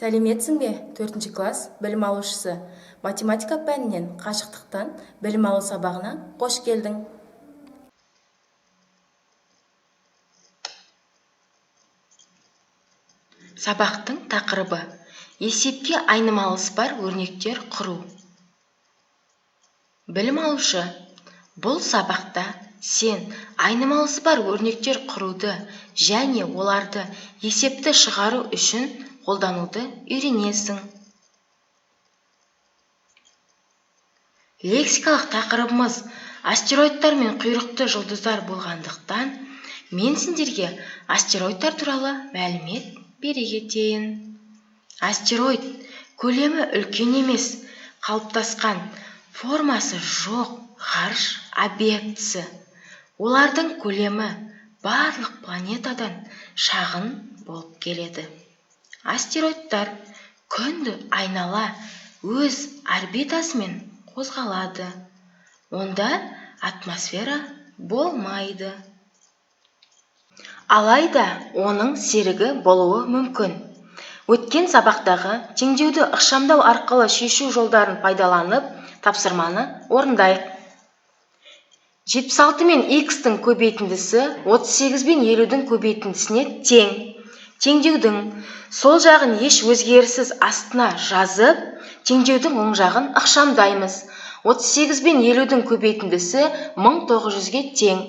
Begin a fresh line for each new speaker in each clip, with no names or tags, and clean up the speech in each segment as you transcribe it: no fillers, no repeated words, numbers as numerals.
Сәлеметсің бе, 4-ші класс білім алушысы. Математика пәнінен қашықтықтан білім алу сабағына қош келдің. Сабақтың тақырыбы: есепке айнымалысы бар өрнектер құру. Білім алушы, бұл сабақта сен айнымалысы бар өрнектер құруды және оларды есепті шығару үшін қолдануды үйренесің. Лексикалық тақырыбымыз астероидтар мен құйрықты жұлдыздар болғандықтан, мен сендерге астероидтар туралы мәлімет бере кетейін. Астероид көлемі үлкен емес, қалыптасқан, формасы жоқ ғарыш объектісі. Олардың көлемі барлық планетадан шағын болып келеді. Астероидтар күнді айнала өз орбитасымен қозғалады. Онда атмосфера болмайды. Алайда оның серігі болуы мүмкін. Өткен сабақтағы теңдеуді ықшамдау арқылы шешу жолдарын пайдаланып, тапсырманы орындайық. 76 мен x-тің көбейтіндісі 38 мен 50-дің көбейтіндісіне тең. Теңдеудің сол жағын еш өзгеріссіз астына жазып, теңдеудің оң жағын ықшамдаймыз. 38 мен 50-дің көбейтіндісі 1900-ге тең.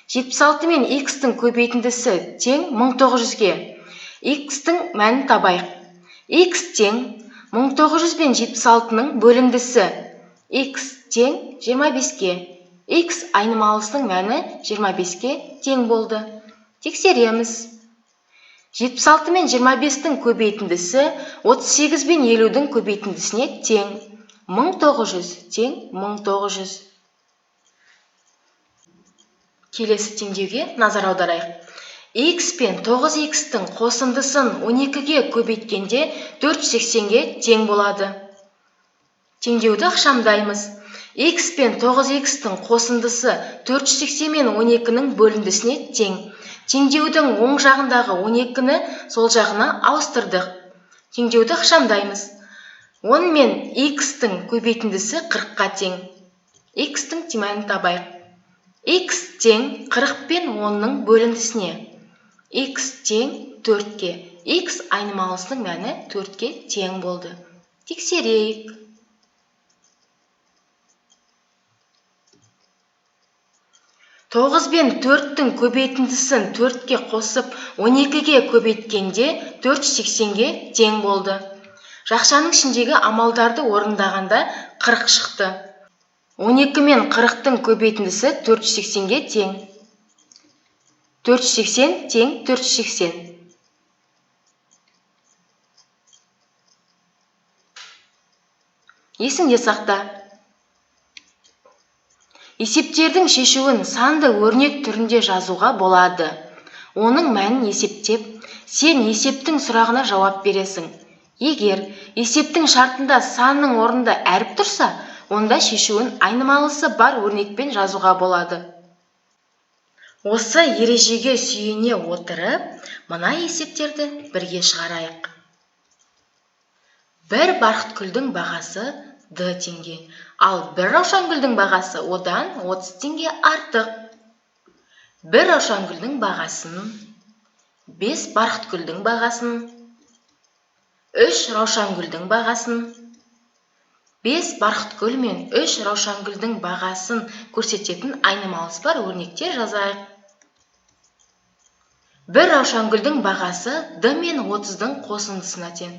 76 мен x-тің көбейтіндісі тең 1900-ге. X-тің мәнін табайық. X тең 1900 мен 76-ның бөліндісі. X тең 25-ге. X айнымалысының мәні 25-ге тең болды. Тексереміз. 76 мен 25-тің көбейтіндісі 38 мен 50-дің көбейтіндісіне тең. 1900 тең 1900. Келесі теңдеуге назар аударайық. X пен 9x-тің қосындысын 12-ге көбейткенде 480-ге тең болады. Теңдеуді ықшамдаймыз. X пен 9x-тің қосындысы 480 мен 12-нің бөліндісіне тең. Теңдеудің оң жағындағы 12-ні сол жағына ауыстырдық. Теңдеуді ықшамдаймыз. 10 мен x-тің көбейтіндісі 40-қа тең. X-тің мәнін табайық. X тең 40 пен 10-ның бөліндісіне. X тең 4-ке. X айнымалысының мәні 4-ке тең болды. Тексерейік. Тоғыз бен 4-тің көбейтіндісін 4-ке қосып 12-ге көбейткенде 480-ге тең болды. Жақшаның ішіндегі амалдарды орындағанда 40 шықты. 12 мен 40-тың көбейтіндісі 480-ге тең. 480 тең 480. Есіңде сақта. Есептердің шешуін санды өрнек түрінде жазуға болады. Оның мәнін есептеп, сен есептің сұрағына жауап бересің. Егер есептің шартында санның орнында әріп тұрса, онда шешуін айнымалысы бар өрнекпен жазуға болады. Осы ережеге сүйене отырып, мына есептерді бірге шығарайық. Бір барқытгүлдің бағасы D теңге, ал бір раушангүлдің бағасы одан 30 теңге артық. Бір раушангүлдің бағасын, 5 барқытгүлдің бағасын, 3 раушангүлдің бағасын, 5 барқытгүл мен 3 раушангүлдің бағасын көрсететін айнымалысы бар өрнектер жазайық. Бір раушангүлдің бағасы D мен 30-дың қосындысына тең.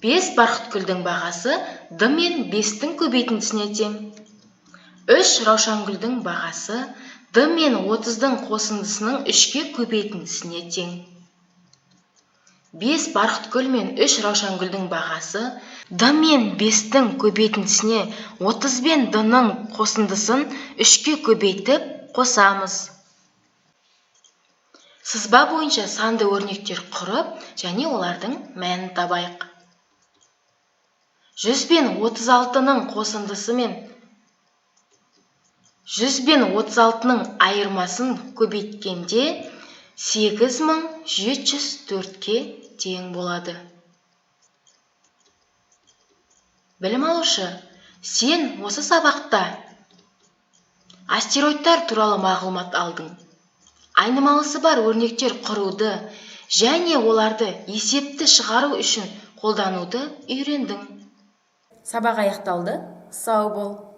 5 барқытгүлдің бағасы D мен 5-тің көбейтіндісіне тең. 3 раушангүлдің бағасы D мен 30-дың қосындысының 3-ке көбейтіндісіне тең. 5 барқытгүл мен 3 раушангүлдің бағасы D мен 5-тің көбейтіндісіне 30 бен D-ның қосындысын 3-ке көбейтіп қосамыз. Сызба бойынша санды өрнектер құрып, және олардың мәнін табайық. 100 пен 36-ның қосындысы мен 100 пен 36-ның айырмасын көбейткенде 8704-ке тең болады. Білім алушы, сен осы сабақта астероидтар туралы мағлұмат алдың. Айнымалысы бар өрнектер құруды және оларды есепті шығару үшін қолдануды үйрендің.
Сабақ аяқталды. Сау бол.